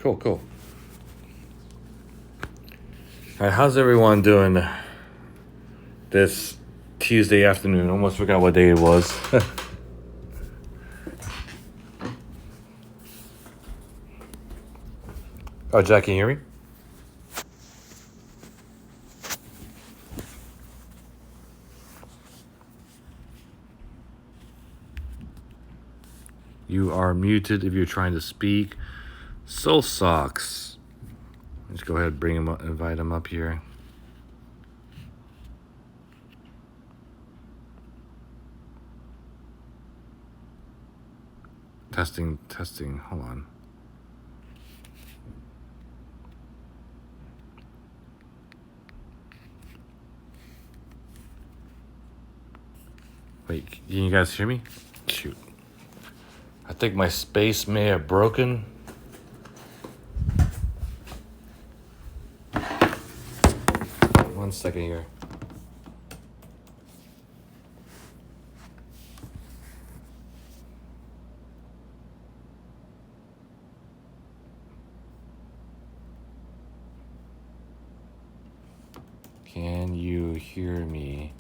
Cool. All right, how's everyone doing this Tuesday afternoon? Almost forgot what day it was. Oh, Jack, can you hear me? You are muted if you're trying to speak. Soul Socks. Let's go ahead and bring him up, invite him up here. Testing. Hold on. Wait, can you guys hear me? Shoot. I think my space may have broken. One second here. Can you hear me?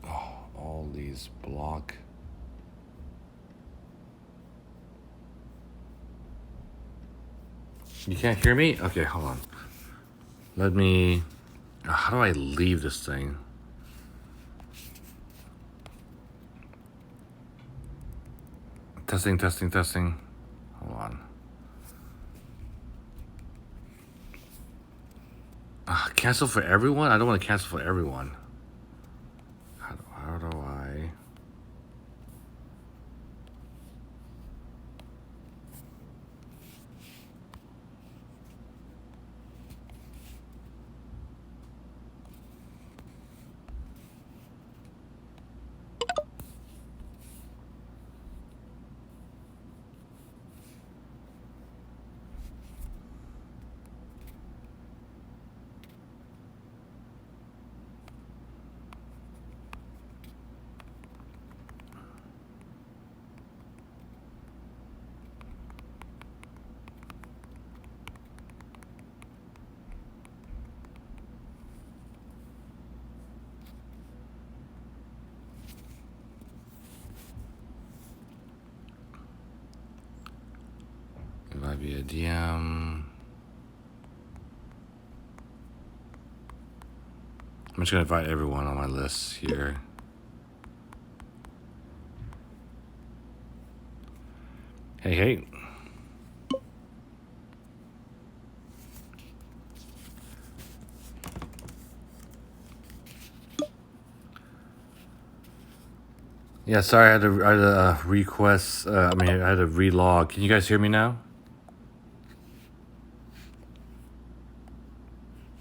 Oh, all these block. You can't hear me? Okay, hold on. Let me... How do I leave this thing? Testing. Hold on. Cancel for everyone? I don't want to cancel for everyone. How do I... It might be a DM. I'm just gonna invite everyone on my list here. Hey. Yeah, sorry, I had a request. I had to relog. Can you guys hear me now?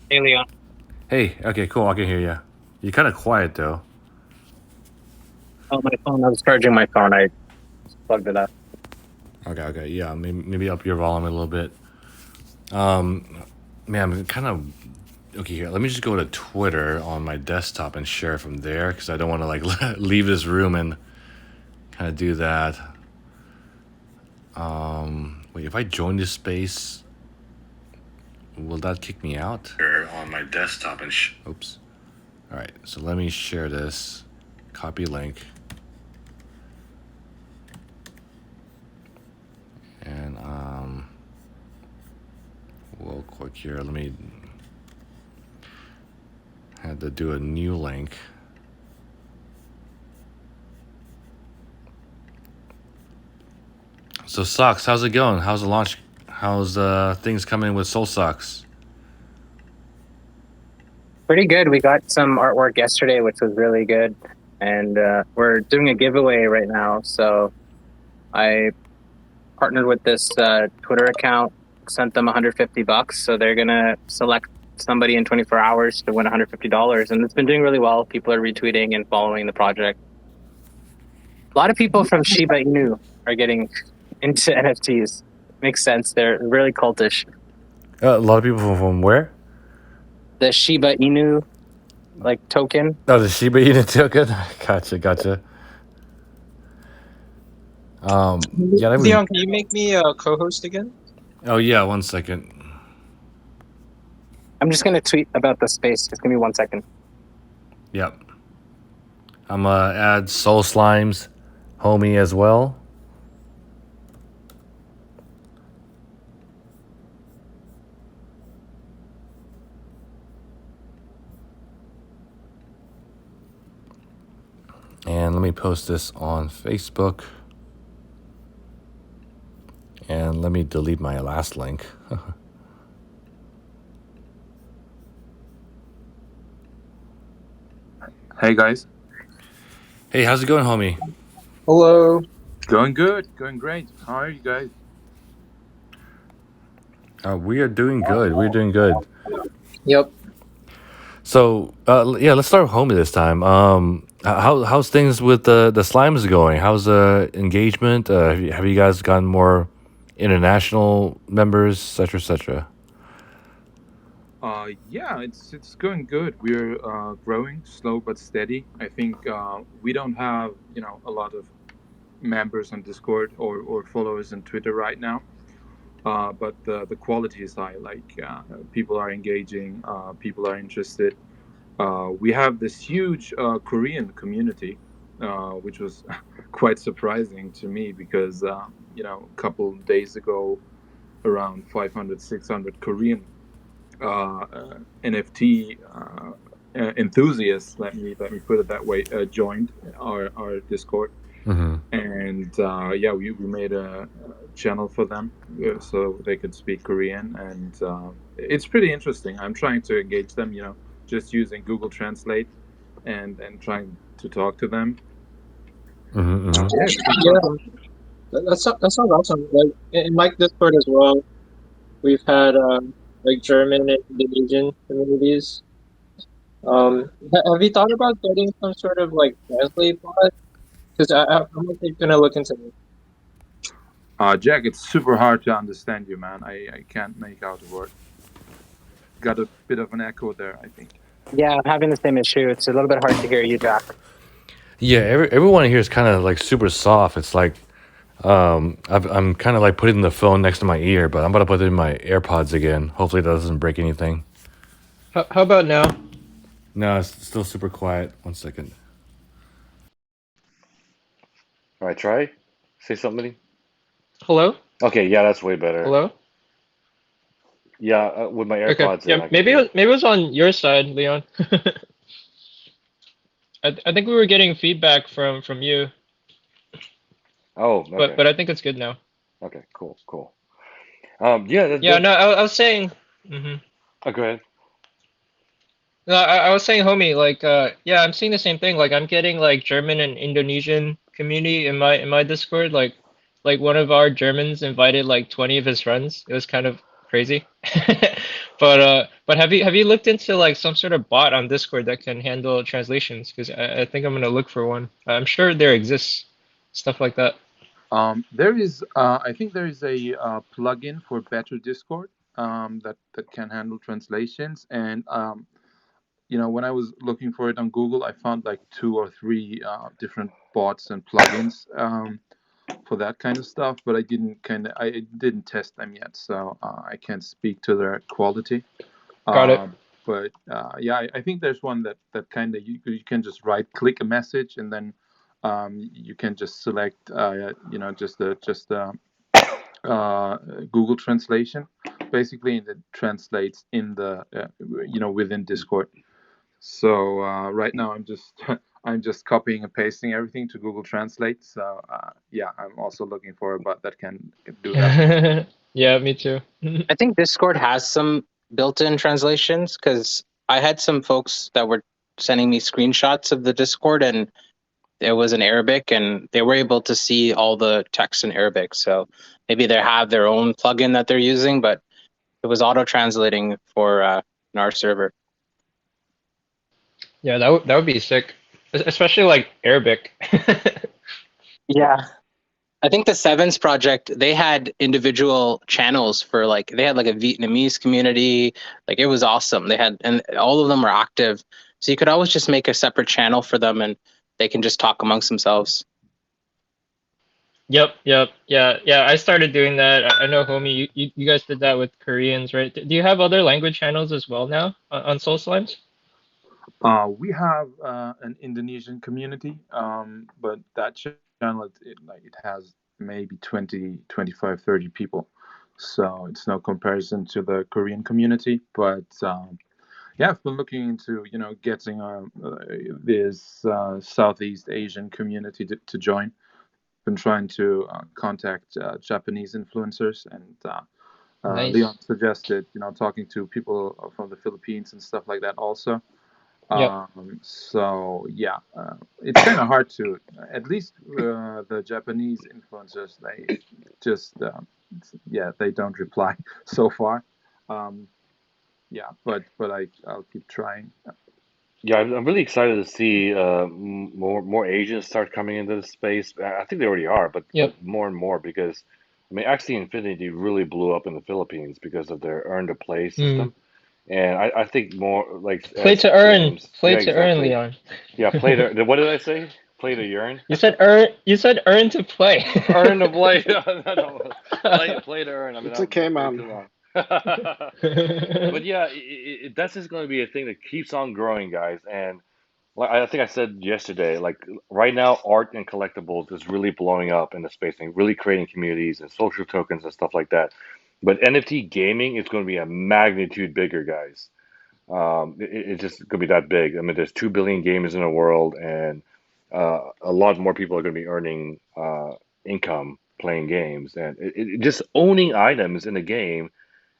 Hey, Leon. Hey, okay, cool. I can hear you. You're kind of quiet though. Oh, my phone. I was charging my phone. I just plugged it up. Okay. Yeah, maybe up your volume a little bit. Man, I'm kind of... Okay, here, let me just go to Twitter on my desktop and share from there, because I don't want to like leave this room and kind of do that. Wait, if I join this space, will that kick me out? On my desktop and oops. All right, so let me share this. Copy link. And real quick here, let me... had to do a new link. So Socks, how's it going? How's the launch? How's things coming with Soul Socks? Pretty good. We got some artwork yesterday, which was really good. And we're doing a giveaway right now. So I partnered with this Twitter account, sent them $150. So they're going to select somebody in 24 hours to win $150. And it's been doing really well. People are retweeting and following the project. A lot of people from Shiba Inu are getting into NFTs. Makes sense. They're really cultish. A lot of people from where? The Shiba Inu token. Oh, the Shiba Inu token. Gotcha. Yeah, I Leon, haven't. can you make me a co-host again? Oh yeah, 1 second. I'm just gonna tweet about the space. Just give me 1 second. Yep. I'm gonna add Soul Slimes, homie as well. And let me post this on Facebook. And let me delete my last link. Hey guys, Hey, how's it going, homie? Hello. going good, going great. How are you guys? We are doing good. We're doing good. Yep. So, yeah, let's start with homie this time. How's things with the slimes going? How's the engagement? Have you guys gotten more international members, etc., etc.? Yeah, it's going good. We're growing slow but steady. I think we don't have a lot of members on Discord or followers on Twitter right now. But the quality is high. Like people are engaging, people are interested. We have this huge Korean community, which was quite surprising to me because a couple days ago, around 500, 600 Korean NFT enthusiasts, let me put it that way, joined our Discord, Mm-hmm. and yeah, we made a channel for them so they could speak Korean, and it's pretty interesting. I'm trying to engage them, just using Google Translate and trying to talk to them. Mm-hmm. Mm-hmm. Yeah, it's been fun. Yeah, that sounds awesome. Like in my Discord as well, we've had like German and Indonesian communities. Have you thought about getting some sort of like translate bot? Because I'm actually gonna look into it. Jack, it's super hard to understand you, man. I can't make out a word. Got a bit of an echo there, I think. Yeah, I'm having the same issue. It's a little bit hard to hear you, Jack. Yeah, everyone here is kind of like super soft. It's like I'm kind of like putting the phone next to my ear, but I'm about to put it in my AirPods again. Hopefully, that doesn't break anything. How about now? No, it's still super quiet. 1 second. All right, try. Say something. Hello? Okay, yeah, that's way better. Hello? Yeah, with my Okay. AirPods in, Yeah, I can hear. maybe it was on your side, Leon. I think we were getting feedback from you, Oh, okay. but I think it's good now. Okay, cool, cool. Yeah, Yeah, no, I was saying. Hmm. oh, go ahead. No, I was saying, homie, like, yeah, I'm seeing the same thing. Like, I'm getting like German and Indonesian community in my Discord. Like one of our Germans invited like 20 of his friends. It was kind of crazy. But have you looked into like some sort of bot on Discord that can handle translations? Because I think I'm gonna look for one. I'm sure there exists stuff like that. There is, I think there is a plugin for Better Discord that can handle translations. And when I was looking for it on Google, I found like two or three different bots and plugins for that kind of stuff. But I didn't test them yet, so I can't speak to their quality. Got it. Uh, but yeah, I think there's one that kind of you can just right click a message, and then you can just select just Google Translation, basically, and it translates in the within Discord. So right now I'm just I'm just copying and pasting everything to Google Translate. So yeah, I'm also looking for a bot that can do that. Yeah, me too. I think Discord has some built-in translations because I had some folks that were sending me screenshots of the Discord and it was in Arabic and they were able to see all the text in Arabic. So maybe they have their own plugin that they're using, but it was auto-translating for in our server. Yeah, that would be sick, especially like Arabic. Yeah. I think the Sevens project, they had individual channels for like they had like a Vietnamese community. Like it was awesome. They had and all of them were active. So you could always just make a separate channel for them and they can just talk amongst themselves. Yep, yeah. I started doing that. I know, homie, you guys did that with Koreans, right? Do you have other language channels as well now on Soul Slimes? We have an Indonesian community, but that channel it has maybe 20, 25, 30 people. So it's no comparison to the Korean community. But yeah, I've been looking into getting this Southeast Asian community to join. Been trying to contact Japanese influencers, and Leon Nice. suggested talking to people from the Philippines and stuff like that also. Yep. So yeah, it's kind of hard to. At least the Japanese influencers, they just yeah, they don't reply so far. Um, yeah, but I'll keep trying. Yeah, I'm really excited to see more Asians start coming into the space. I think they already are, but Yep. more and more because I mean, Axie Infinity really blew up in the Philippines because of their earn to play Mm. system, and I think more like Play as to earn. James, Play yeah, to earn, exactly, Leon. yeah, play to what did I say? Play to yearn, You said earn. You said earn to play. earn to play, no, play to earn. I mean, It's okay, that's way man. too long. But yeah, that's just going to be a thing that keeps on growing, guys, and. Like I think I said yesterday, like right now, art and collectibles is really blowing up in the space and really creating communities and social tokens and stuff like that. But NFT gaming is going to be a magnitude bigger, guys. It's just going to be that big. I mean, there's 2 billion gamers in the world, and a lot more people are going to be earning income playing games, and just owning items in a game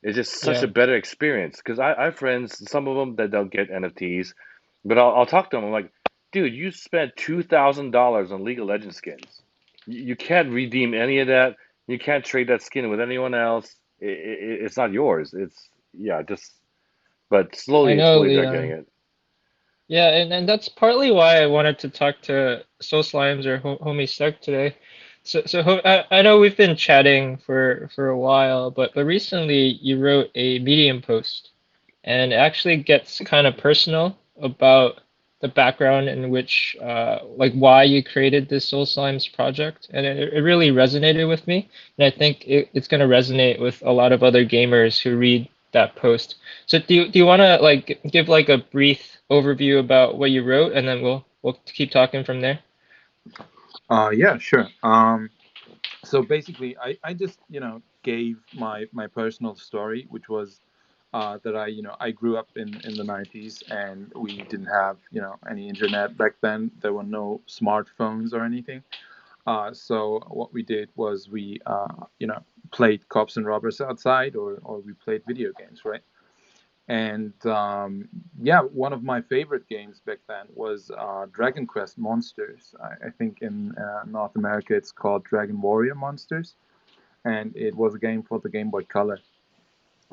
is just such Yeah, a better experience. Because I have friends, some of them that don't get NFTs, but I'll talk to them. I'm like, dude, you spent $2,000 on League of Legends skins. You can't redeem any of that. You can't trade that skin with anyone else. It's not yours. It's yeah, just but I slowly, know, slowly they're getting Leon. it. Yeah, and that's partly why I wanted to talk to Soul Slimes or Homie Stuck today. I know we've been chatting for a while, but recently you wrote a Medium post, and it actually gets kind of personal about the background in which, like, why you created this Soul Slimes project, and it really resonated with me, and I think it's going to resonate with a lot of other gamers who read that post. So do you want to like give like a brief overview about what you wrote, and then we'll keep talking from there? Yeah, sure. So basically, I just gave my personal story, which was that I grew up in the 90s, and we didn't have any internet back then. There were no smartphones or anything. So what we did was we played cops and robbers outside, or we played video games, right? And yeah, one of my favorite games back then was Dragon Quest Monsters. I think in North America it's called Dragon Warrior Monsters, and it was a game for the Game Boy Color.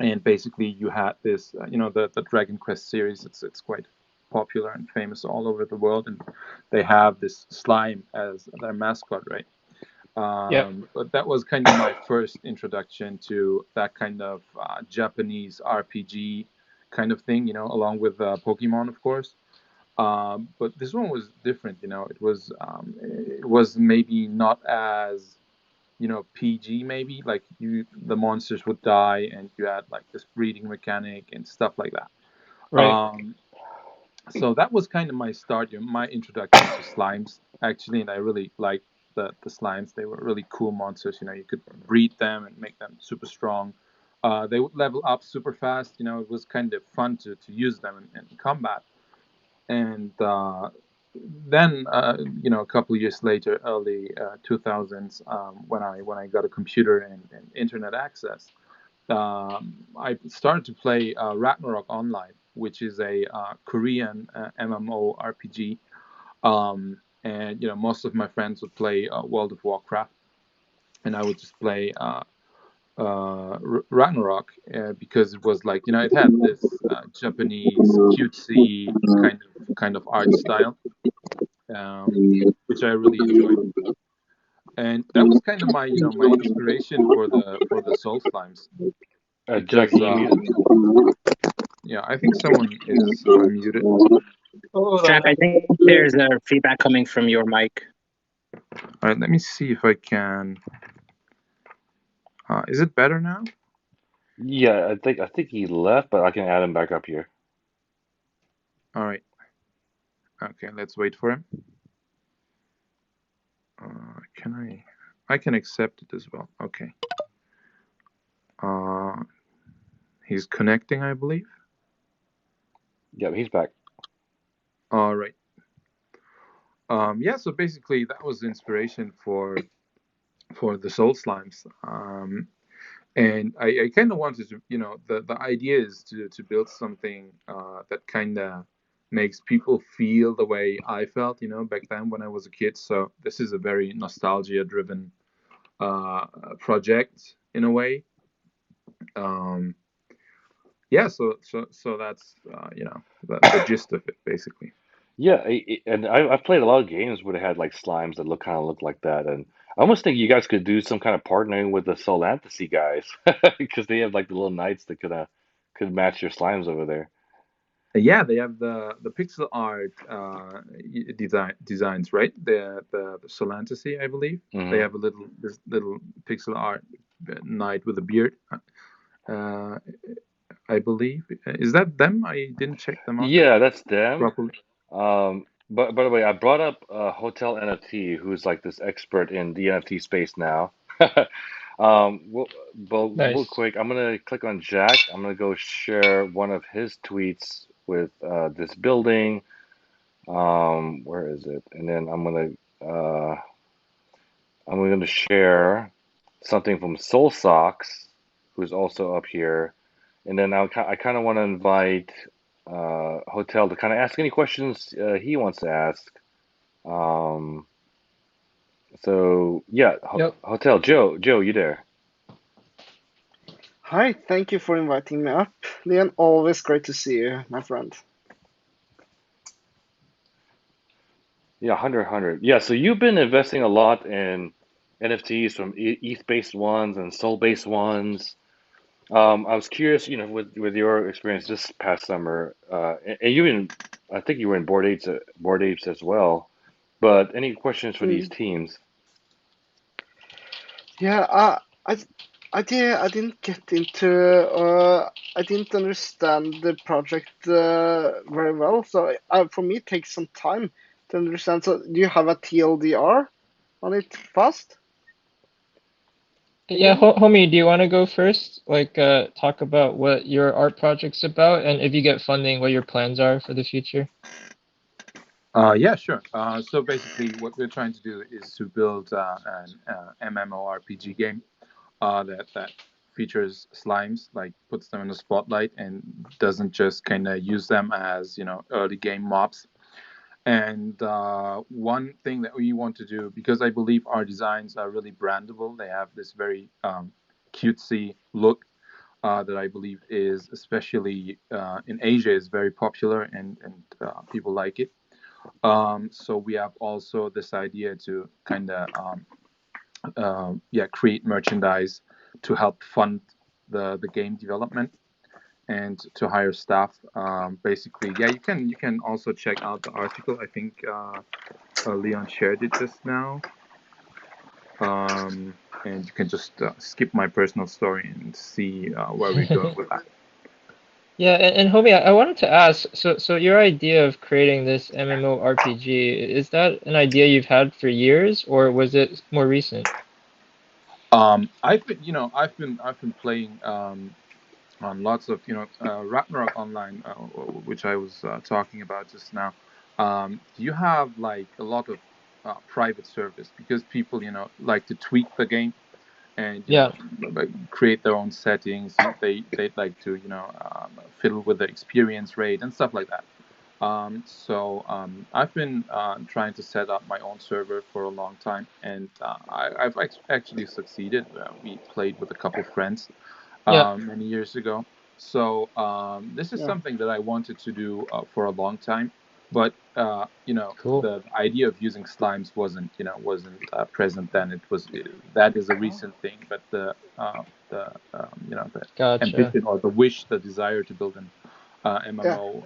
And basically, you had this, the Dragon Quest series. It's quite popular and famous all over the world, and they have this slime as their mascot, right? Yep. But that was kind of my first introduction to that kind of Japanese RPG kind of thing, along with Pokemon, of course. But this one was different, it was maybe not as PG, maybe like the monsters would die, and you had like this breeding mechanic and stuff like that. Right. So that was kind of my start, my introduction to slimes, actually, and I really liked the slimes. They were really cool monsters. You could breed them and make them super strong. They would level up super fast. It was kind of fun to use them in combat. And then, a couple of years later, early 2000s, when I got a computer and internet access, I started to play Ragnarok Online, which is a Korean MMORPG. And most of my friends would play World of Warcraft, and I would just play Ragnarok because it was like it had this Japanese cutesy kind of art style, which I really enjoyed. And that was kind of my inspiration for the Soul Slimes, Jack, because can you mute? yeah, I think someone is muted. Jack, I think there's a feedback coming from your mic. All right, let me see if I can. Is it better now? Yeah, I think he left, but I can add him back up here. All right. Okay, let's wait for him. Can I? I can accept it as well. Okay. He's connecting, I believe. Yep, he's back. All right. Yeah. So basically, that was the inspiration for the Soul Slimes. And I kind of wanted to, the idea is to build something that kind of makes people feel the way I felt, back then when I was a kid. So this is a very nostalgia-driven project in a way. Yeah, so that's the gist of it basically. Yeah, and I've played a lot of games where they had like slimes that look like that, and I almost think you guys could do some kind of partnering with the Solantasy guys because they have like the little knights that could match your slimes over there. Yeah, they have the pixel art designs, right? The Solantasy, I believe. They have this little pixel art knight with a beard. I believe. Is that them? I didn't check them out Yeah, that's them. properly. But by the way, I brought up Hotel NFT, who's like this expert in the NFT space now. But real Nice. quick, I'm gonna click on Jack. I'm gonna go share one of his tweets with this building. Where is it? And then I'm gonna share something from Soul Socks, who's also up here. And then I kind of want to invite Hotel to kind of ask any questions he wants to ask. Um, so yeah, Yep. Hotel Joe, you there? Hi, thank you for inviting me up. Leon, always great to see you, my friend. Yeah, 100. Yeah, so you've been investing a lot in NFTs from ETH-based ones and Soul-based ones. I was curious, with your experience this past summer, and I think you were in Board Apes as well. But any questions for these Mm. teams? Yeah, I didn't get into. I didn't understand the project very well. So for me, it takes some time to understand. So do you have a TLDR on it fast? Yeah, Again? homie, do you want to go first? Like, talk about what your art project's about, and if you get funding, what your plans are for the future. Yeah, sure. So basically, what we're trying to do is to build an MMORPG game that features slimes, like puts them in the spotlight and doesn't just kind of use them as early game mobs. And one thing that we want to do, because I believe our designs are really brandable, they have this very cutesy look that I believe is especially in Asia is very popular and people like it. So we have also this idea to kind of create merchandise to help fund the game development and to hire staff. Basically, yeah, you can also check out the article. I think Leon shared it just now. And you can just skip my personal story and see where we're going with that. Yeah, and homie, I wanted to ask, so your idea of creating this MMORPG, is that an idea you've had for years, or was it more recent? I've been playing on lots of Ragnarok Online, which I was talking about just now. Do you have like a lot of private service because people like to tweak the game and Yeah. like create their own settings. They'd like to fiddle with the experience rate and stuff like that. So I've been trying to set up my own server for a long time, and I've actually succeeded. We played with a couple friends Yeah. many years ago. So this is Yeah. something that I wanted to do for a long time, but Cool. the idea of using slimes wasn't present then. That is a recent thing, but the Gotcha. ambition or the wish, the desire to build an Yeah. MMO,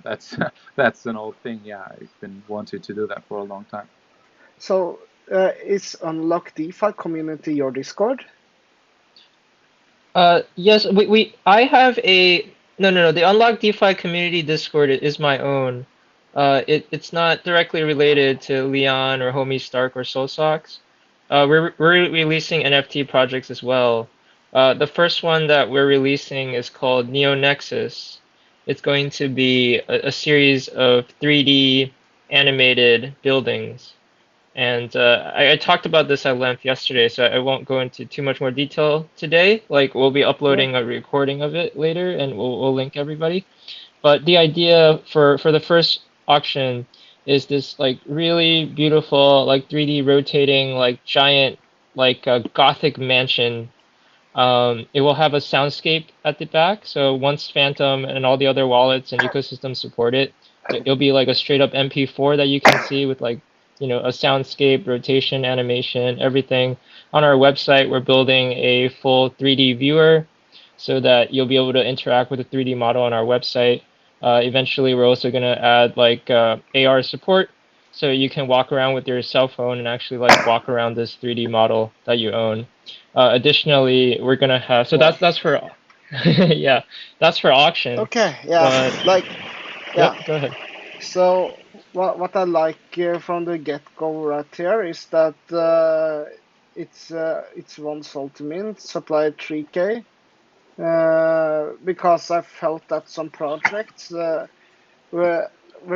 that's that's an old thing. Yeah, I've been wanting to do that for a long time. So is Unlock DeFi community your Discord? Yes, I have a no. The Unlock DeFi community Discord is my own. It's not directly related to Leon or Homie Stark or SoulSox. We're releasing NFT projects as well. The first one that we're releasing is called NeoNexus. It's going to be a series of 3D animated buildings. And I talked about this at length yesterday, so I won't go into too much more detail today. Like we'll be Yeah. uploading a recording of it later, and we'll link everybody. But the idea for the first auction is this like really beautiful like 3D rotating like giant like gothic mansion. It will have a soundscape at the back, so once Phantom and all the other wallets and ecosystems support it, it'll be like a straight up MP4 that you can see with like, a soundscape, rotation, animation, everything. On our website, we're building a full 3D viewer so that you'll be able to interact with the 3D model on our website. Eventually, we're also going to add like AR support so you can walk around with your cell phone and actually like walk around this 3D model that you own. Additionally, we're gonna have so Wow. that's for yeah, that's for auction. Okay. Yeah. But Like, yep, yeah. go ahead. So what I like from the get-go right here is that it's one sold to mint, supply 3K. Because I felt that some projects were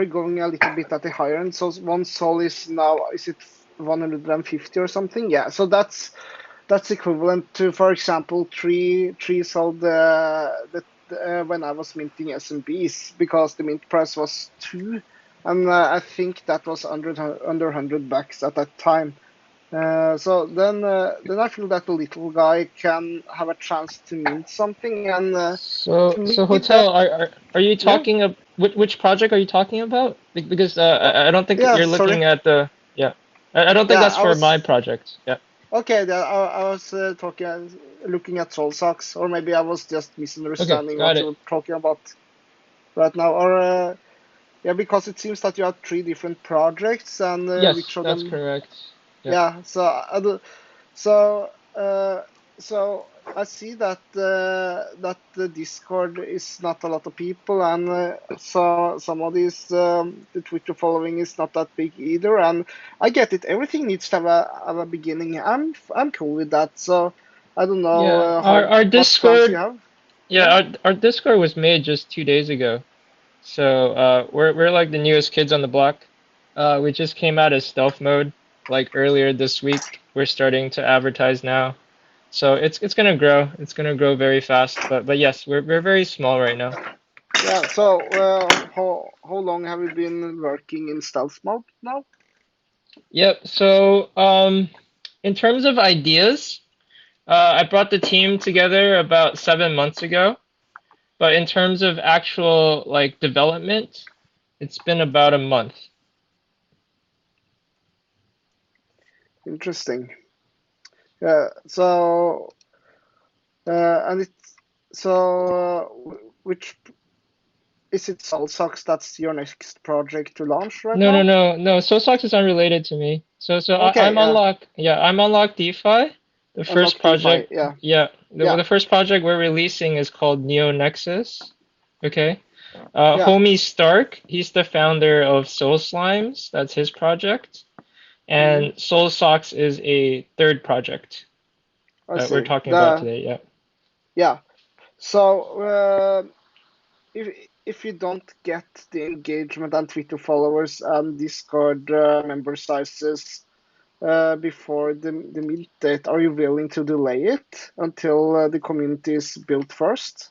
going a little bit at the higher end. So one sol is now, is it 150 or something? Yeah. So that's equivalent to, for example, three sold when I was minting SMBs because the mint price was 2, and I think that was under 100 bucks at that time. So then I feel that the little guy can have a chance to mint something, and So to me so that, hotel, are you yeah, talking of which project are you talking about? Because oh, I don't think yeah, you're sorry, looking at the yeah. I don't think yeah, that's I for my was project. Yeah. okay. I was looking at Soul Socks, or maybe I was just Okay, misunderstanding got what it. you're talking about right now, or yeah, because it seems that you have three different projects, and which Yes, of that's them, correct. Yep. yeah. So so I see that that the Discord is not a lot of people, and so some of these the Twitter following is not that big either. And I get it. Everything needs to have a beginning. I'm cool with that. So I don't know Yeah, how our what plans you Discord, have. yeah, Yeah. our Discord was made just 2 days ago. So we're like the newest kids on the block. We just came out of stealth mode like earlier this week. We're starting to advertise now. So it's gonna grow. It's gonna grow very fast. But yes, we're very small right now. Yeah. So how long have you been working in stealth mode now? Yep. So in terms of ideas, I brought the team together about 7 months ago. But in terms of actual like development, it's been about a month. Interesting. So and it's which is it Solsox that's your next project to launch right No, no, now? no, no. SoSox is unrelated to me. So Okay, I'm yeah. unlock. Yeah, I'm unlock DeFi. The first Unlock DeFi, project. yeah. Yeah, Yeah, the first project we're releasing is called NeoNexus. Okay. yeah. Homie Stark, he's the founder of Soul Slimes. That's his project. Hmm. And Soul Socks is a third project I that we're see. talking about today. Yeah. Yeah. So if you don't get the engagement and Twitter followers and Discord member sizes before the mint date, are you willing to delay it until the community is built first?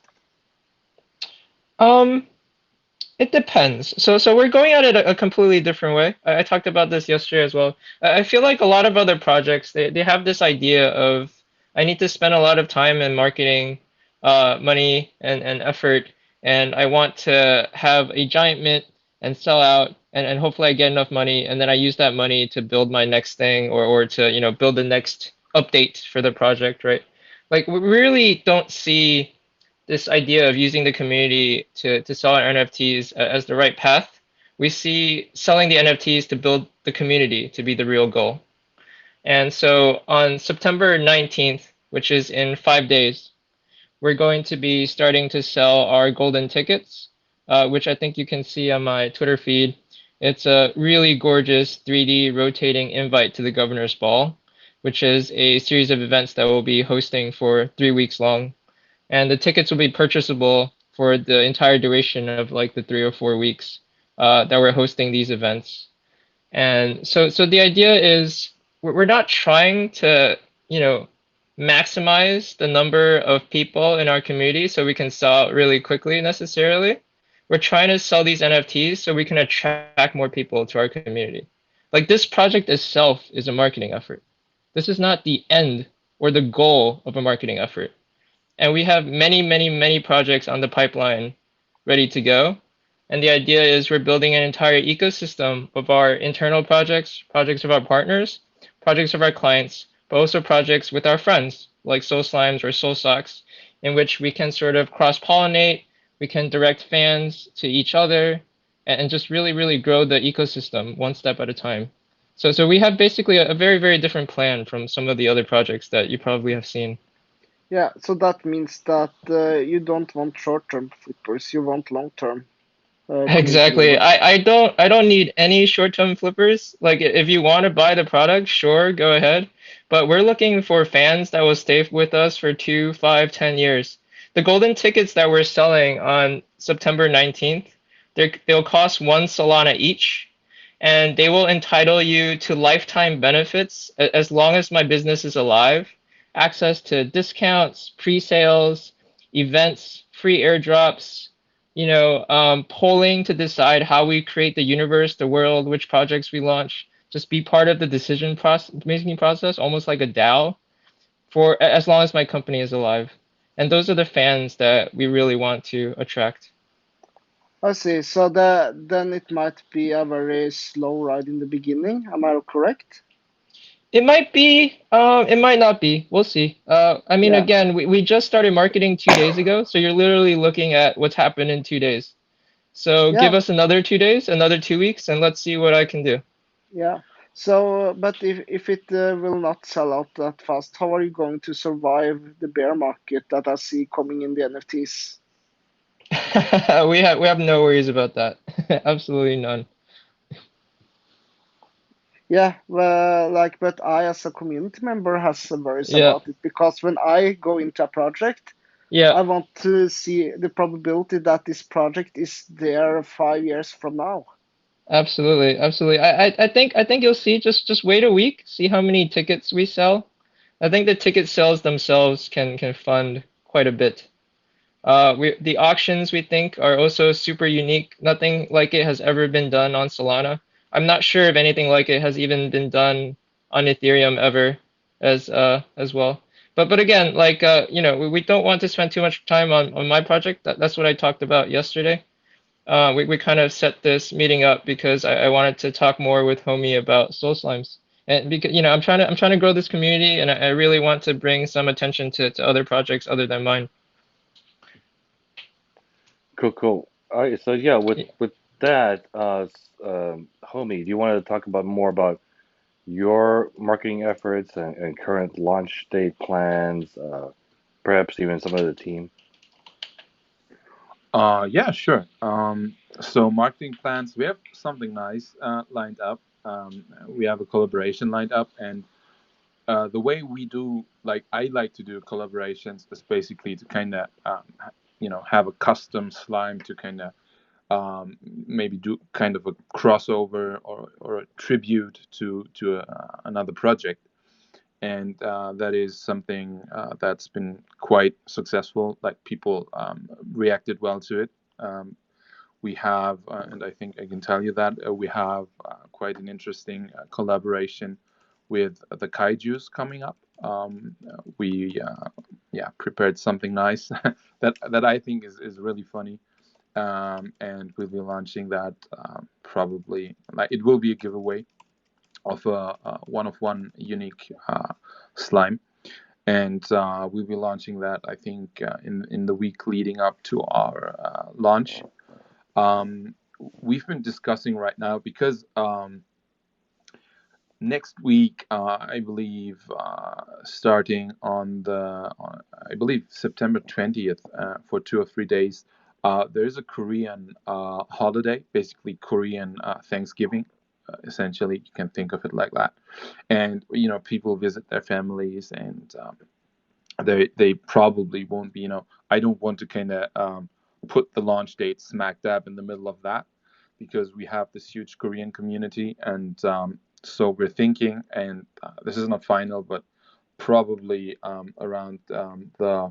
Um, It depends. So we're going at it a completely different way. I talked about this yesterday as well. I feel like a lot of other projects they have this idea of I need to spend a lot of time in marketing, money and effort, and I want to have a giant mint and sell out and hopefully I get enough money and then I use that money to build my next thing or to build the next update for the project, right? Like we really don't see this idea of using the community to sell our NFTs as the right path. We see selling the NFTs to build the community to be the real goal. And so on September 19th, which is in 5 days, we're going to be starting to sell our golden tickets, which I think you can see on my Twitter feed. It's a really gorgeous 3D rotating invite to the Governor's Ball, which is a series of events that we'll be hosting for 3 weeks long. And the tickets will be purchasable for the entire duration of like the 3 or 4 weeks that we're hosting these events. And so the idea is we're not trying to, you know, maximize the number of people in our community so we can sell out really quickly necessarily. We're trying to sell these NFTs so we can attract more people to our community. Like this project itself is a marketing effort. This is not the end or the goal of a marketing effort. And we have many, many, many projects on the pipeline ready to go. And the idea is we're building an entire ecosystem of our internal projects, projects of our partners, projects of our clients, but also projects with our friends like Soul Slimes or Soul Socks, in which we can sort of cross pollinate, we can direct fans to each other, and just really, really grow the ecosystem one step at a time. So we have basically a very, very different plan from some of the other projects that you probably have seen. Yeah, so that means that you don't want short-term flippers, you want long-term community Exactly. members. I don't need any short-term flippers. Like if you want to buy the product, sure, go ahead. But we're looking for fans that will stay with us for 2, 5, 10 years. The golden tickets that we're selling on September 19th, they'll cost 1 Solana each, and they will entitle you to lifetime benefits as long as my business is alive. Access to discounts, pre-sales, events, free airdrops, polling to decide how we create the universe, the world, which projects we launch. Just be part of the decision process, making process, almost like a DAO, for as long as my company is alive. And those are the fans that we really want to attract. I see. So then it might be a very slow ride in the beginning. Am I correct? It might be, it might not be. We'll see. I mean, Yeah. again, we just started marketing 2 days ago, so you're literally looking at what's happened in 2 days. So give Yeah. us another 2 days, another 2 weeks, and let's see what I can do. Yeah. So, but if it will not sell out that fast, how are you going to survive the bear market that I see coming in the NFTs? We have no worries about that. Absolutely none. Yeah, well, like, but I as a community member has worries Yeah, about it because when I go into a project, yeah, I want to see the probability that this project is there 5 years from now. absolutely, absolutely. I think you'll see. Just wait a week, see how many tickets we sell. I think the ticket sales themselves can fund quite a bit. The auctions we think are also super unique. Nothing like it has ever been done on Solana. I'm not sure if anything like it has even been done on Ethereum ever, as well. But again, like we don't want to spend too much time on my project. That's what I talked about yesterday. We kind of set this meeting up because I wanted to talk more with Homie about Soul Slimes. And because I'm trying to grow this community, and I really want to bring some attention to other projects other than mine. Cool, cool. All right, so yeah, with that, homie, do you want to talk about more about your marketing efforts and current launch date plans, perhaps even some of the team? Yeah, sure. So marketing plans, we have something nice lined up. We have a collaboration lined up, and the way we do, like I like to do collaborations, is basically to kind of, have a custom slime to kind of maybe do kind of a crossover or a tribute to another project, and that is something that's been quite successful. Like people reacted well to it. We have, and I think I can tell you that we have quite an interesting collaboration with the kaijus coming up. We prepared something nice that I think is really funny, and we'll be launching that probably. Like it will be a giveaway of a one-of-one unique slime, and we'll be launching that I think in the week leading up to our launch. We've been discussing right now because next week, I believe, starting on I believe September 20th, for 2 or 3 days, there is a Korean holiday, basically Korean Thanksgiving. Essentially, you can think of it like that. And people visit their families, and they probably won't be. I don't want to kind of put the launch date smack dab in the middle of that, because we have this huge Korean community, and so we're thinking, and this is not final, but probably around the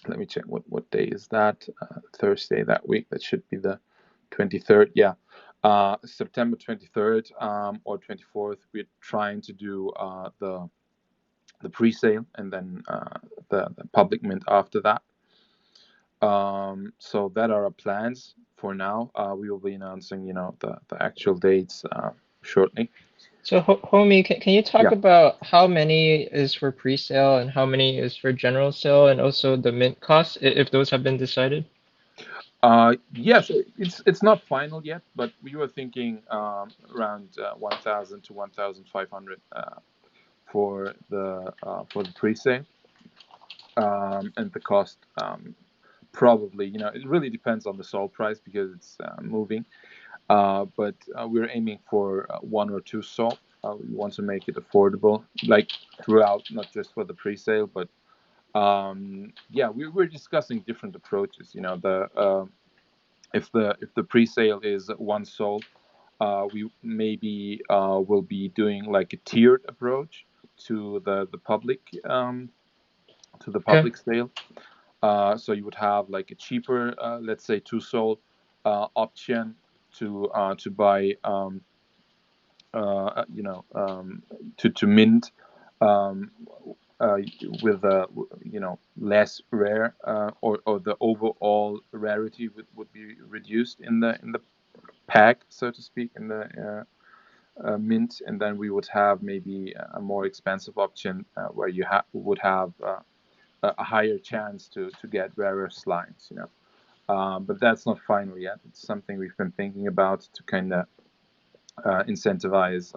let me check what day is that, Thursday that week. That should be the 23rd. Yeah, September 23rd, or 24th. We're trying to do the pre-sale, and then the public mint after that. So that are our plans for now. We will be announcing, the actual dates shortly. So, homie, can you talk Yeah. about how many is for pre-sale and how many is for general sale, and also the mint costs, if those have been decided? Yes, it's not final yet, but we were thinking around 1,000 to 1,500 for the pre-sale, and the cost, probably, it really depends on the sold price, because it's moving. But we're aiming for 1 or 2 SOL. We want to make it affordable, like throughout, not just for the pre-sale, but yeah, we're discussing different approaches. If the pre-sale is 1 SOL, we maybe will be doing like a tiered approach to the public, sale. So you would have like a cheaper, let's say 2 SOL option to buy, to mint, with less rare, or the overall rarity would be reduced in the pack, so to speak, in the mint. And then we would have maybe a more expensive option, where you would have a higher chance to get rarer slimes. But that's not final yet. It's something we've been thinking about to kind of incentivize,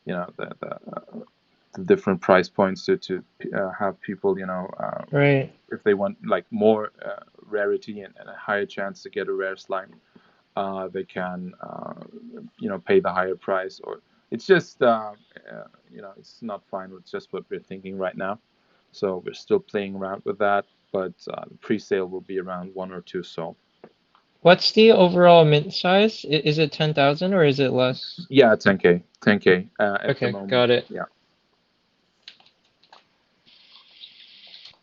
the different price points to have people, Right. if they want like more rarity, and a higher chance to get a rare slime, they can pay the higher price. Or it's just it's not final. It's just what we're thinking right now. So we're still playing around with that, but the pre-sale will be around 1 or 2 SOL. What's the overall mint size? Is it 10,000 or is it less? Yeah, 10K at the Okay, moment. got it. Yeah.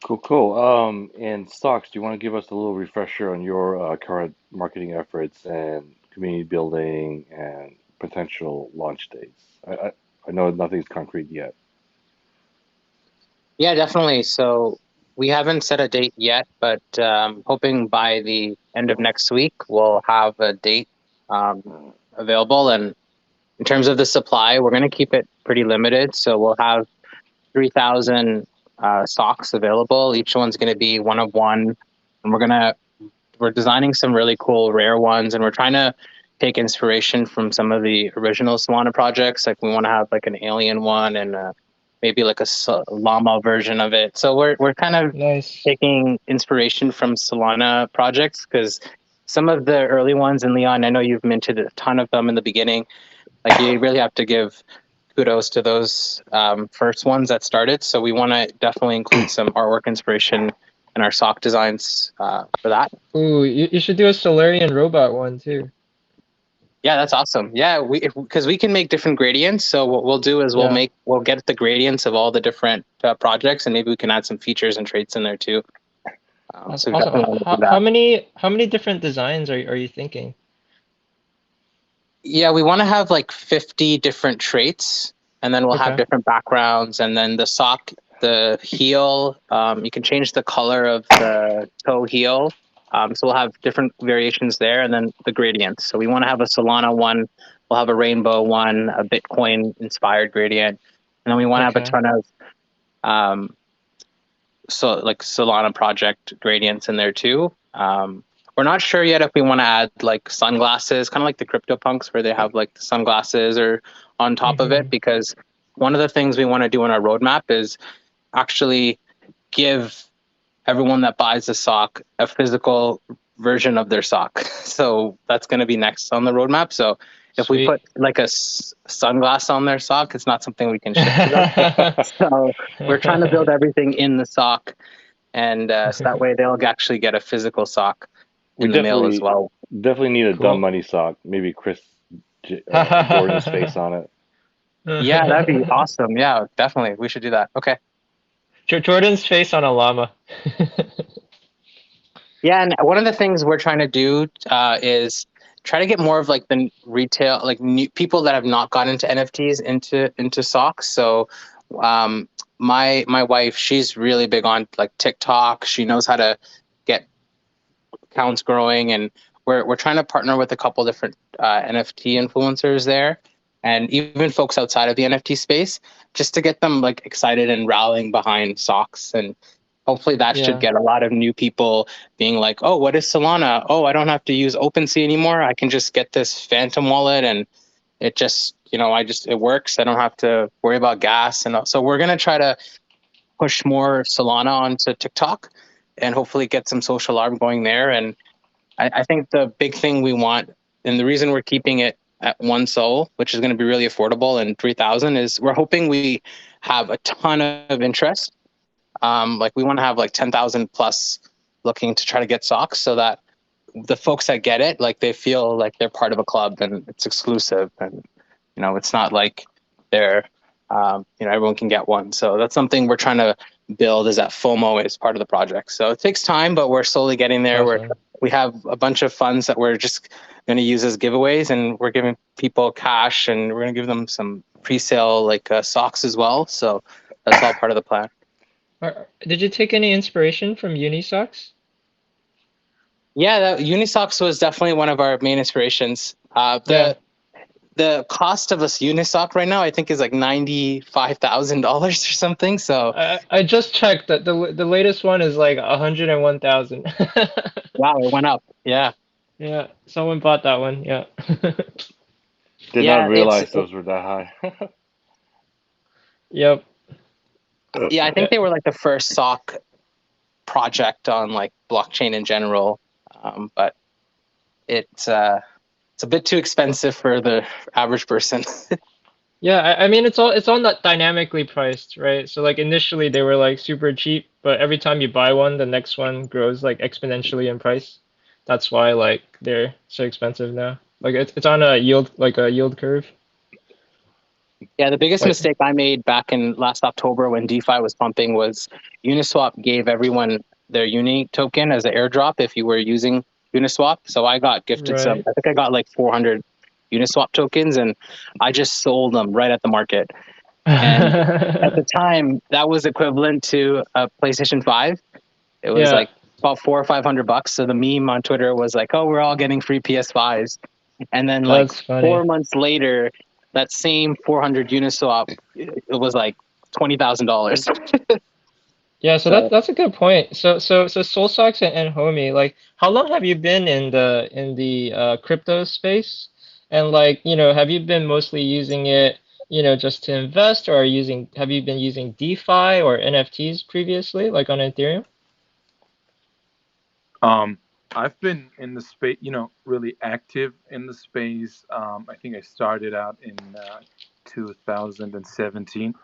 Cool. And Stocks, do you want to give us a little refresher on your current marketing efforts and community building and potential launch dates? I know nothing's concrete yet. Yeah, definitely. So we haven't set a date yet, but hoping by the end of next week we'll have a date available. And in terms of the supply, we're going to keep it pretty limited. So we'll have 3,000 socks available. Each one's going to be one of one, and we're designing some really cool rare ones, and we're trying to take inspiration from some of the original Solana projects. Like we want to have like an alien one, and maybe like a llama version of it. So we're kind of Nice. taking inspiration from Solana projects, because some of the early ones, in Leon, I know you've minted a ton of them in the beginning. Like you really have to give kudos to those first ones that started. So we want to definitely include some artwork inspiration in our sock designs for that. Ooh, you should do a Solarian robot one too. Yeah, that's awesome. Yeah, because we can make different gradients. So what we'll do is Yeah. we'll get the gradients of all the different projects, and maybe we can add some features and traits in there too. That's So we awesome. definitely want to do How that. many different designs are you thinking? Yeah, we want to have like 50 different traits, and then we'll have Okay. different backgrounds. And then the sock, the heel, you can change the color of the toe heel. So we'll have different variations there, and then the gradients. So we want to have a Solana one, we'll have a rainbow one, a Bitcoin inspired gradient, and then we want to have a Okay. ton of so like Solana project gradients in there too. we're not sure yet if we want to add like sunglasses, kind of like the CryptoPunks where they have like the sunglasses or on top of it, because one of the things we want to do on our roadmap is actually give everyone that buys a sock a physical version of their sock. So that's going to be next on the roadmap. So if we Sweet. put like a sunglass on their sock, it's not something we can ship to them. So we're trying to build everything in the sock, and so that way they'll actually get a physical sock We in the mail as well. definitely need a Cool. dumb money sock. Maybe Jordan's face on it. Yeah, that'd be awesome. Yeah, definitely. We should do that. Okay. Jordan's face on a llama. Yeah, and one of the things we're trying to do is try to get more of like the retail, like new people that have not got into NFTs into socks. So, my wife, she's really big on like TikTok. She knows how to get accounts growing, and we're trying to partner with a couple different NFT influencers there, and even folks outside of the NFT space, just to get them like excited and rallying behind socks. And hopefully that should get a lot of new people being like, oh, what is Solana? Oh, I don't have to use OpenSea anymore. I can just get this Phantom wallet, and it just, it works. I don't have to worry about gas. And so we're going to try to push more Solana onto TikTok and hopefully get some social arm going there. And I think the big thing we want, and the reason we're keeping it at 1 SOL, which is going to be really affordable, and 3,000, is we're hoping we have a ton of interest. Like we want to have like 10,000 plus looking to try to get socks, so that the folks that get it, like they feel like they're part of a club and it's exclusive, and it's not like they're everyone can get one. So that's something we're trying to build, is that FOMO is part of the project. So it takes time, but we're slowly getting there. Awesome. We have a bunch of funds that we're just going to use as giveaways, and we're giving people cash, and we're going to give them some pre-sale like socks as well. So that's all part of the plan. Did you take any inspiration from Unisocks? Yeah, Unisocks was definitely one of our main inspirations. The cost of a Unisock right now, I think, is like $95,000 or something. So I just checked that the latest one is like 101,000. wow, it went up. Yeah. Yeah, someone bought that one. Yeah. Did not realize those were that high. Yep. Yeah, I think they were like the first sock project on like blockchain in general, but it's a bit too expensive for the average person. Yeah, I mean it's all not dynamically priced, right? So like initially they were like super cheap, but every time you buy one, the next one grows like exponentially in price. That's why like they're so expensive now. Like it's on a yield curve. Yeah, the biggest mistake I made back in last October when DeFi was pumping was Uniswap gave everyone their Uni token as an airdrop if you were using Uniswap. So I got gifted some. I think I got like 400 Uniswap tokens, and I just sold them right at the market. And at the time, that was equivalent to a PlayStation 5. It was like about $400 or $500. So the meme on Twitter was like, "Oh, we're all getting free PS5s," and then like 4 months later, that same 400 Uniswap, it was like $20,000. Yeah, so that's a good point. So SolSocks and Homie, like how long have you been in the crypto space? And like, have you been mostly using it, just to invest, or have you been using DeFi or NFTs previously, like on Ethereum? I've been in the space, really active in the space. I think I started out in 2017.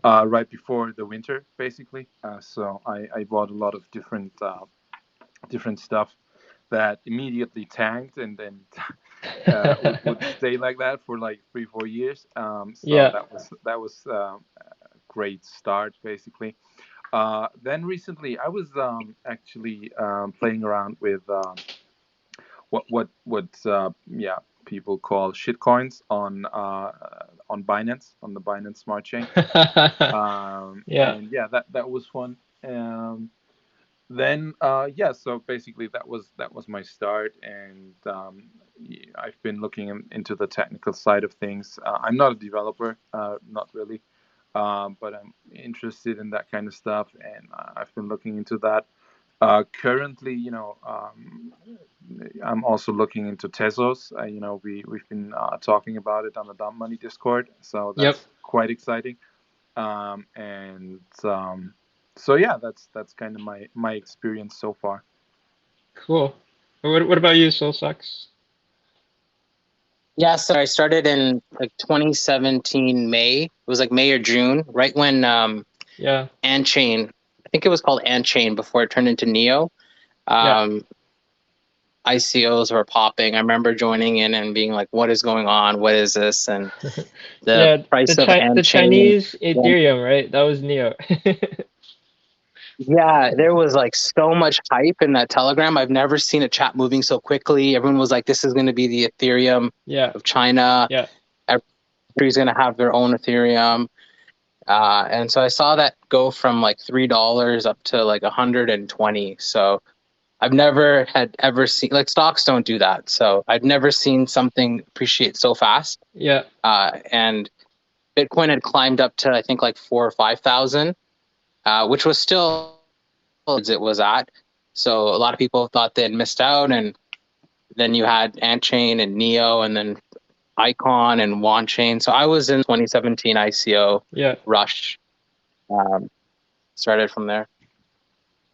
Right before the winter, basically. So I bought a lot of different stuff that immediately tanked, and then would stay like that for like 3-4 years. That was a great start, basically. Then recently, I was actually playing around with what people call shitcoins on Binance, on the Binance Smart Chain. And yeah, that was fun. Then so basically that was my start, and I've been looking into the technical side of things. I'm not a developer, not really, but I'm interested in that kind of stuff, and I've been looking into that. Currently, I'm also looking into Tezos. We've been talking about it on the Dumb Money Discord, so Yep. that's quite exciting. And so yeah, that's kind of my experience so far. Cool. What about you, Soul Sucks? Yeah, so I started in like 2017 May. It was like May or June, right when Yeah. Anchain, I think it was called Anchain before it turned into Neo. Yeah. ICOs were popping. I remember joining in and being like, "What is going on? What is this?" And the Yeah, price of the Anchain Chinese went. Ethereum, right? That was Neo. Yeah, there was like so much hype in that Telegram. I've never seen a chat moving so quickly. Everyone was like, "This is going to be the Ethereum Yeah. of China. Yeah. Everybody's going to have their own Ethereum." And so I saw that go from like $3 up to like 120. So I've never had ever seen, like, stocks don't do that. So I've never seen something appreciate so fast. Yeah. And Bitcoin had climbed up to, I think, like 4 or 5,000, which was still as it was at. So a lot of people thought they had missed out. And then you had Antchain and Neo and then Icon and Wanchain. So I was in 2017 ICO Yeah. rush. Started from there.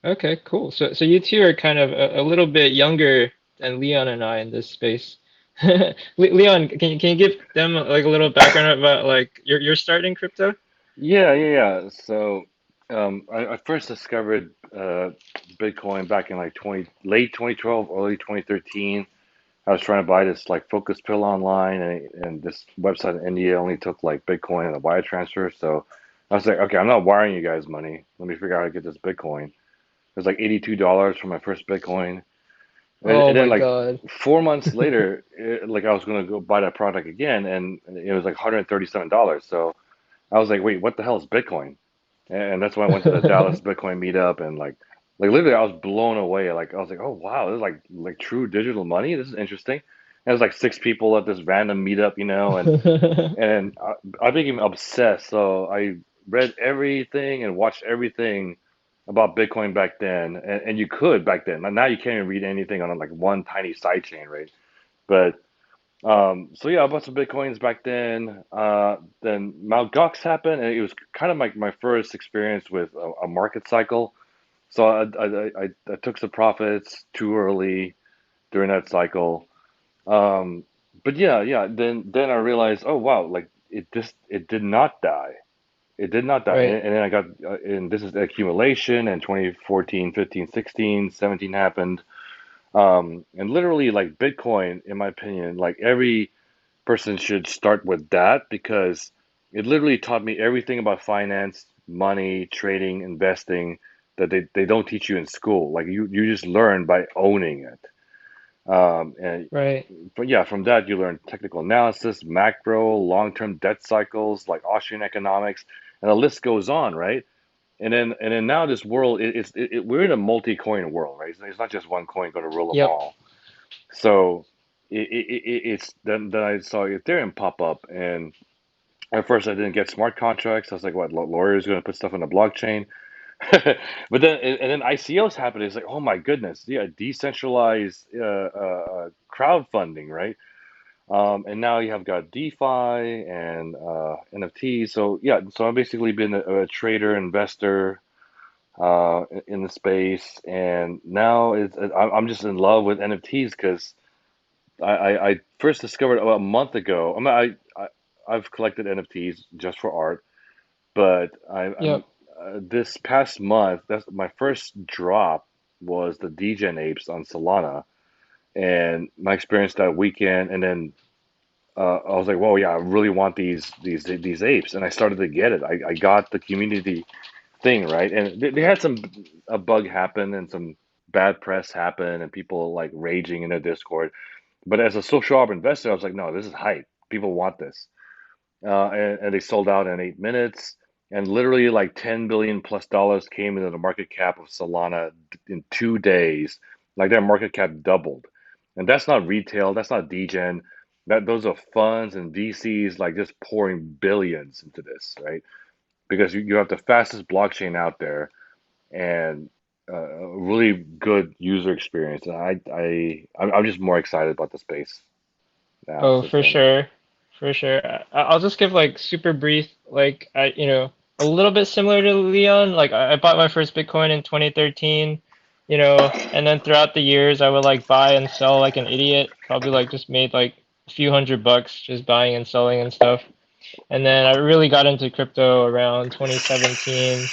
Okay, cool. So you two are kind of a little bit younger than Leon and I in this space. Leon, can you give them like a little background about like your start in crypto? Yeah. So, I first discovered Bitcoin back in like late 2012, early 2013. I was trying to buy this like focus pill online, and this website in India only took like Bitcoin and a wire transfer. So I was like, okay, I'm not wiring you guys money. Let me figure out how to get this Bitcoin. It was like $82 for my first Bitcoin. Oh And then my like God. 4 months later, like I was gonna go buy that product again, and it was like $137. So I was like, wait, what the hell is Bitcoin? And that's when I went to the Dallas Bitcoin meetup, and like literally I was blown away. Like I was like, oh wow, this is like true digital money. This is interesting. And there's like six people at this random meetup, and I became obsessed. So I read everything and watched everything about Bitcoin back then, and you could back then. Now you can't even read anything on like one tiny side chain, right? But so yeah, I bought some Bitcoins back then. Then Mt. Gox happened, and it was kind of like my first experience with a market cycle. So I took some profits too early during that cycle. Um, but yeah. Then I realized, oh wow, like it did not die. It did not die. Right. And then I got, and this is the accumulation, and 2014, 15, 16, 17 happened. And literally, like Bitcoin, in my opinion, like every person should start with that because it literally taught me everything about finance, money, trading, investing that they don't teach you in school. Like you just learn by owning it. And Right. but yeah, from that you learn technical analysis, macro, long-term debt cycles, like Austrian economics, and the list goes on, right? And then now this world, we're in a multi-coin world, right? It's not just one coin going to rule them Yep. all. So it's then I saw Ethereum pop up, and at first I didn't get smart contracts. I was like, what, lawyers going to put stuff on the blockchain? But then and then ICOs happened. It's like, oh my goodness, yeah, decentralized crowdfunding, right? And now you have got DeFi and NFTs. So yeah, so I've basically been a trader, investor in the space, and now I'm just in love with NFTs because I first discovered about a month ago. I've collected NFTs just for art, but I'm Yep. this past month. That's my first drop was the Degen apes on Solana, and my experience that weekend, and then I was like, whoa, yeah, I really want these apes, and I started to get it. I got the community thing right, and they had a bug happen and some bad press happen, and people like raging in the Discord. But as a social arb investor, I was like, no, this is hype. People want this. And they sold out in 8 minutes. And literally, like 10 billion plus dollars came into the market cap of Solana in 2 days. Like their market cap doubled. And that's not retail, that's not degen. Those are funds and VCs like just pouring billions into this, right? Because you have the fastest blockchain out there. And a really good user experience, and I'm just more excited about the space now Oh, since for then. sure, for sure. I'll just give like super brief, like a little bit similar to Leon. Like I bought my first Bitcoin in 2013, and then throughout the years I would like buy and sell like an idiot. Probably like just made like a few $100 just buying and selling and stuff. And then I really got into crypto around 2017.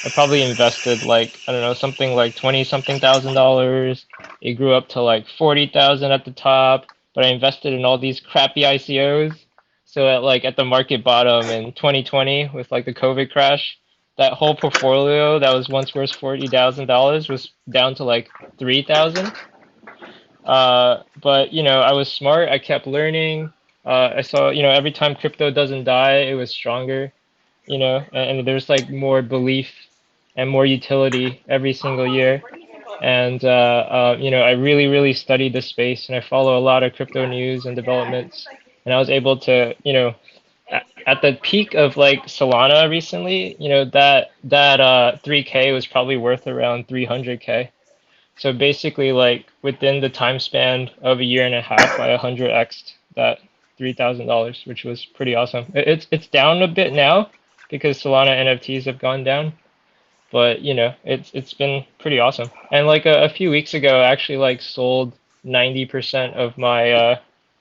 I probably invested like, I don't know, something like 20 something thousand dollars. It grew up to like 40,000 at the top, but I invested in all these crappy ICOs. So at the market bottom in 2020 with like the COVID crash, that whole portfolio that was once worth $40,000 was down to like 3,000. But I was smart. I kept learning. I saw, every time crypto doesn't die, it was stronger. And there's like more belief and more utility every single year. And I really, really studied the space, and I follow a lot of crypto news and developments. And I was able to, at the peak of like Solana recently, that 3K was probably worth around 300K. So basically, like within the time span of a year and a half, I 100x'd that $3,000, which was pretty awesome. It's down a bit now because Solana NFTs have gone down, but it's been pretty awesome. And like a few weeks ago, I actually like sold 90% of my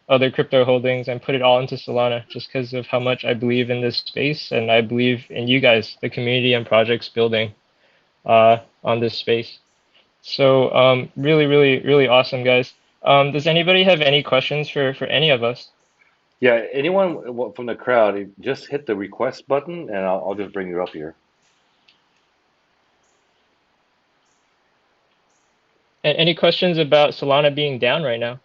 other crypto holdings and put it all into Solana just because of how much I believe in this space and I believe in you guys, the community and projects building on this space. So really, really, really awesome, guys. Does anybody have any questions for any of us? Yeah, anyone from the crowd, just hit the request button, and I'll just bring you up here. Any questions about Solana being down right now?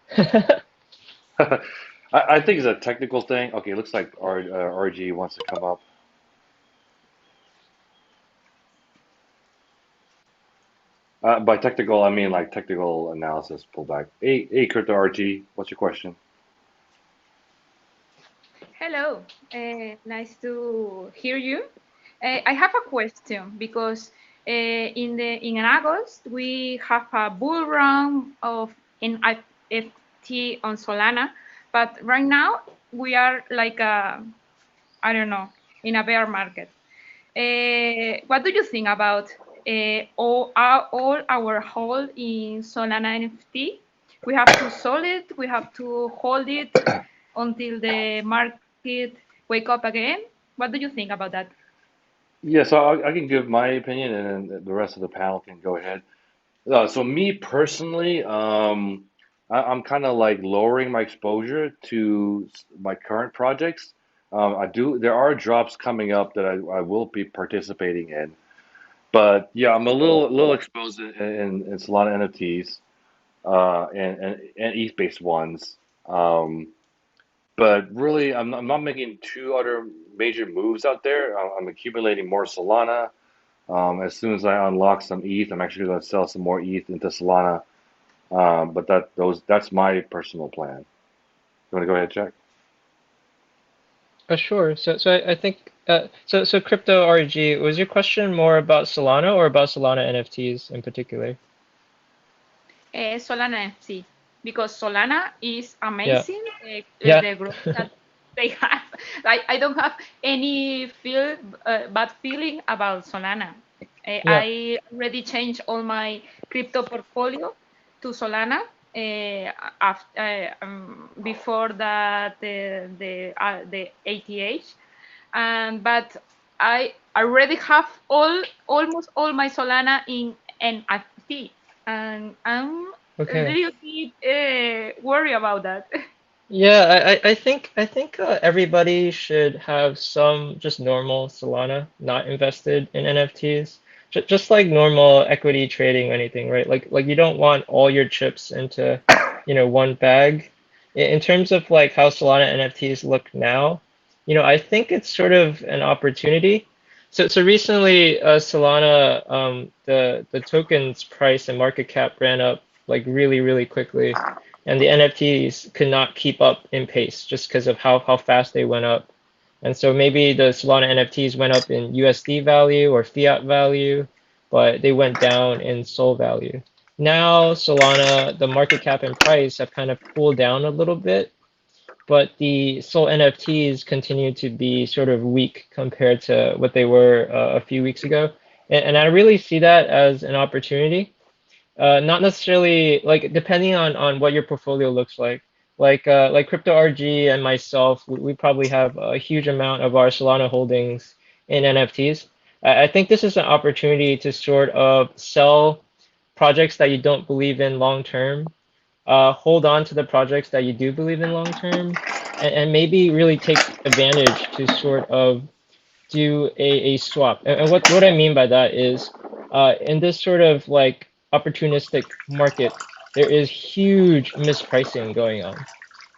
I think it's a technical thing. Okay, looks like RG wants to come up. By technical, I mean like technical analysis pullback. Hey, Crypto RG, what's your question? Hello, nice to hear you. I have a question because in August we have a bull run of NFT on Solana, but right now we are like I don't know, in a bear market. What do you think about all our hold in Solana NFT? We have to sell it. We have to hold it until the market wake up again. What do you think about that? Yeah, so I can give my opinion, and then the rest of the panel can go ahead. So me personally, I'm kind of like lowering my exposure to my current projects. There are drops coming up that I will be participating in, but yeah, I'm a little exposed in Solana NFTs, and ETH-based ones. But really, I'm not making two other major moves out there. I'm accumulating more Solana. As soon as I unlock some ETH, I'm actually going to sell some more ETH into Solana. But that's my personal plan. You want to go ahead, Jack? Sure. So I think so crypto RG, was your question more about Solana or about Solana NFTs in particular? Solana NFC, because Solana is Yeah. amazing. Yeah. The growth that they have, I don't have any bad feeling about Solana. Yeah. I already changed all my crypto portfolio to Solana. Before that, the ATH, and but I already have almost all my Solana in NFT, and I'm a Okay. little bit worried about that. Yeah, I think everybody should have some just normal Solana, not invested in NFTs. Just like normal equity trading or anything, right? Like you don't want all your chips into, one bag. In terms of like how Solana NFTs look now, I think it's sort of an opportunity. So recently, Solana, the token's price and market cap ran up like really, really quickly, and the NFTs could not keep up in pace just because of how fast they went up. And so maybe the Solana NFTs went up in USD value or fiat value, but they went down in SOL value. Now Solana, the market cap and price have kind of cooled down a little bit, but the SOL NFTs continue to be sort of weak compared to what they were a few weeks ago. And I really see that as an opportunity. Not necessarily like depending on what your portfolio looks like. Like Crypto RG and myself, we probably have a huge amount of our Solana holdings in NFTs. I think this is an opportunity to sort of sell projects that you don't believe in long term, hold on to the projects that you do believe in long term, and maybe really take advantage to sort of do a swap. And what I mean by that is, in this sort of like opportunistic market, there is huge mispricing going on.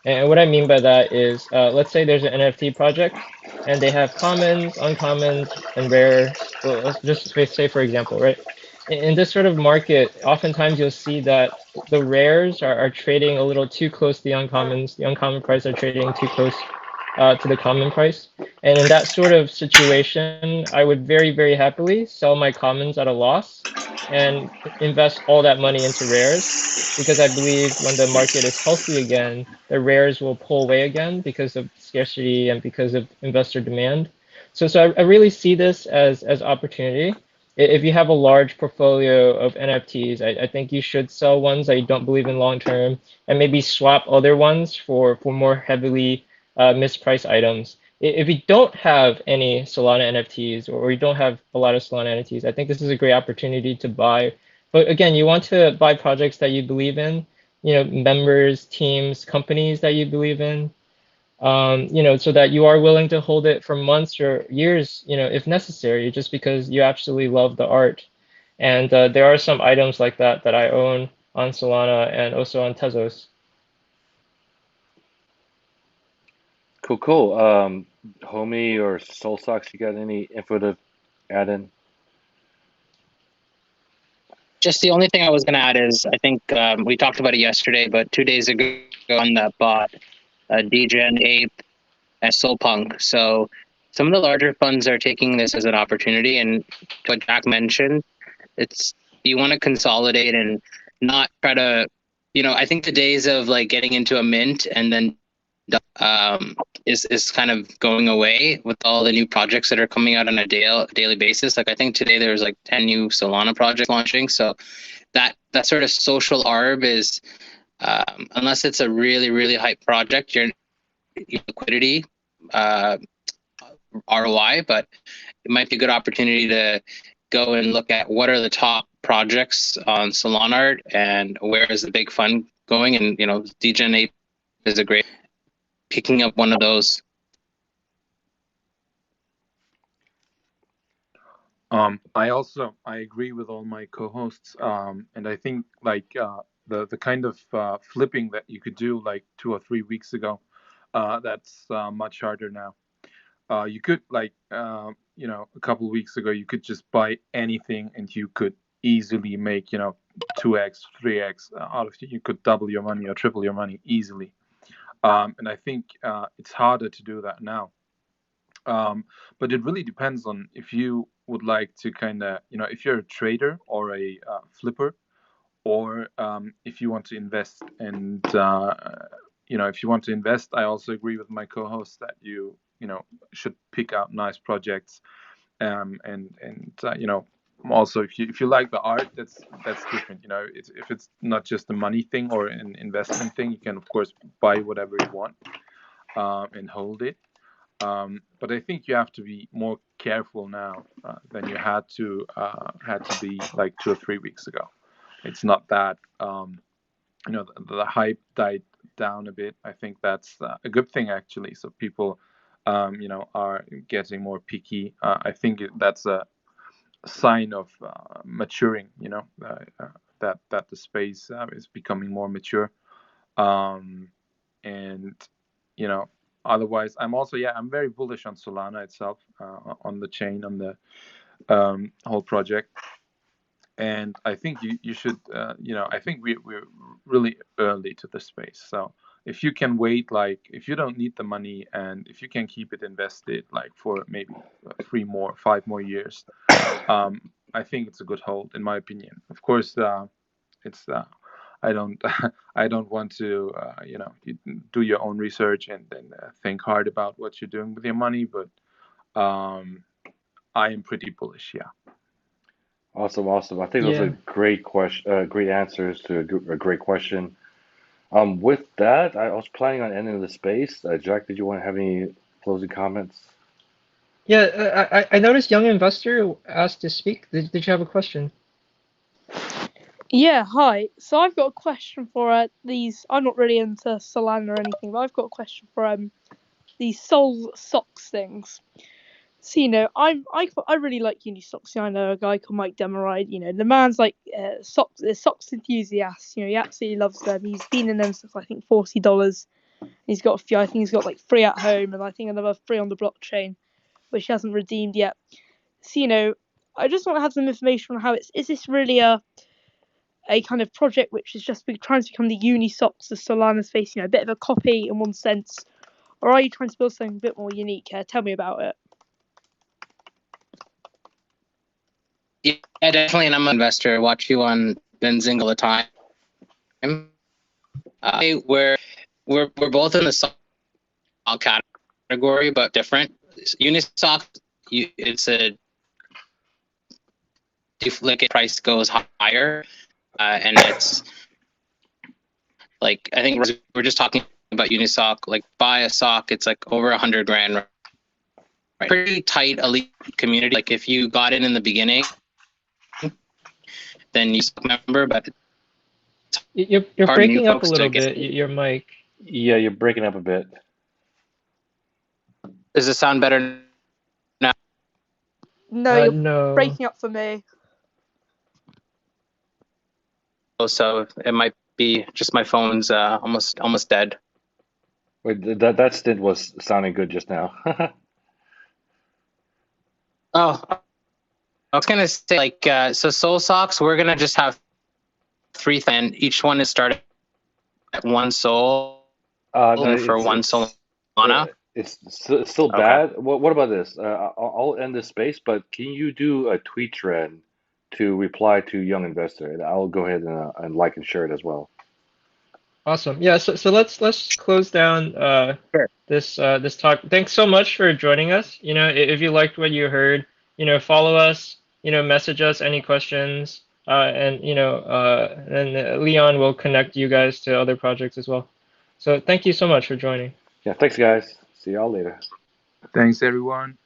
And what I mean by that is, let's say there's an NFT project, and they have commons, uncommons, and rares. Well, let's just say for example, right? In this sort of market, oftentimes you'll see that the rares are trading a little too close to the uncommons. The uncommon price are trading too close to the common price. And in that sort of situation, I would very, very happily sell my commons at a loss and invest all that money into rares because I believe when the market is healthy again, the rares will pull away again because of scarcity and because of investor demand. So I really see this as opportunity. If you have a large portfolio of NFTs, I think you should sell ones that you don't believe in long term and maybe swap other ones for more heavily mispriced items. If you don't have any Solana NFTs or you don't have a lot of Solana NFTs, I think this is a great opportunity to buy. But again, you want to buy projects that you believe in, members, teams, companies that you believe in, so that you are willing to hold it for months or years, if necessary, just because you absolutely love the art. And there are some items like that I own on Solana and also on Tezos. Cool. Homie or Soul Socks, you got any info to add in? Just the only thing I was going to add is I think we talked about it yesterday, but 2 days ago on that bot, DGen, Ape, and Soulpunk. So some of the larger funds are taking this as an opportunity. And what Jack mentioned, it's you want to consolidate and not try to, I think the days of like getting into a mint and then is kind of going away with all the new projects that are coming out on a daily basis. Like I think today there's like 10 new Solana projects launching. So that sort of social arb is unless it's a really hype project, your liquidity ROI, but it might be a good opportunity to go and look at what are the top projects on Solana Art and where is the big fund going. And DGen 8 is a great picking up one of those. I agree with all my co-hosts, and I think like the kind of flipping that you could do like 2 or 3 weeks ago, that's much harder now. You could like a couple of weeks ago you could just buy anything and you could easily make 2x 3x out of it. You could double your money or triple your money easily, and I think it's harder to do that now. But it really depends on if you would like to kind of if you're a trader or a flipper, or if you want to invest. And if you want to invest, I also agree with my co-host that you should pick out nice projects, and also if you like the art, that's different. If it's not just a money thing or an investment thing, you can of course buy whatever you want and hold it. But I think you have to be more careful now than you had to be like 2 or 3 weeks ago. It's not that the hype died down a bit. I think that's a good thing actually. So people are getting more picky. I think that's a sign of maturing. That the space is becoming more mature, and otherwise I'm very bullish on Solana itself, on the chain, on the whole project. And I think you should I think we're really early to the space. So if you can wait, like if you don't need the money and if you can keep it invested like for maybe 5 more years, I think it's a good hold, in my opinion. Of course, it's I don't I don't want to you do your own research and then think hard about what you're doing with your money, but I am pretty bullish. Yeah. Awesome, awesome. I think those are Yeah. great great answers to a great question. With that, I was planning on ending the space. Jack, did you want to have any closing comments? Yeah, I noticed young investor asked to speak. Did you have a question? Yeah, hi. So I've got a question for these. I'm not really into Solana or anything, but I've got a question for these Sol socks things. So I really like Unisocks. I know a guy called Mike Demeride. The man's like socks enthusiast. He absolutely loves them. He's been in them since I think $40. He's got a few. I think he's got like 3 at home, and I think another 3 on the blockchain, which he hasn't redeemed yet. So I just want to have some information on how is this really a kind of project which is just trying to become the Unisocks, the Solana space, a bit of a copy in one sense, or are you trying to build something a bit more unique? Tell me about it. Yeah, definitely. And I'm an investor. I watch you on Benzing all the time. We're both in the sock category, but different. Unisock, it's a like price goes higher, and it's like I think we're just talking about Unisock. Like buy a sock, it's like over $100 grand. Right? Pretty tight elite community. Like if you got in the beginning, then you member, but You're breaking up a little bit. Your mic. Yeah, you're breaking up a bit. Does it sound better now? No, you're No. breaking up for me. So it might be just my phone's almost dead. Wait, that stint was sounding good just now. Oh, I was gonna say like so Soul Socks, we're gonna just have 3, and each one is started at 1 soul No, for 1 Solana. It's still bad. What about this? I'll end this space, but can you do a tweet thread to reply to Young Investor, and I'll go ahead and like and share it as well. Awesome. Yeah. So let's close down Sure. this talk. Thanks so much for joining us. If you liked what you heard, follow us. Message us any questions. And Leon will connect you guys to other projects as well. So thank you so much for joining. Yeah, thanks guys. See y'all later. Thanks, everyone.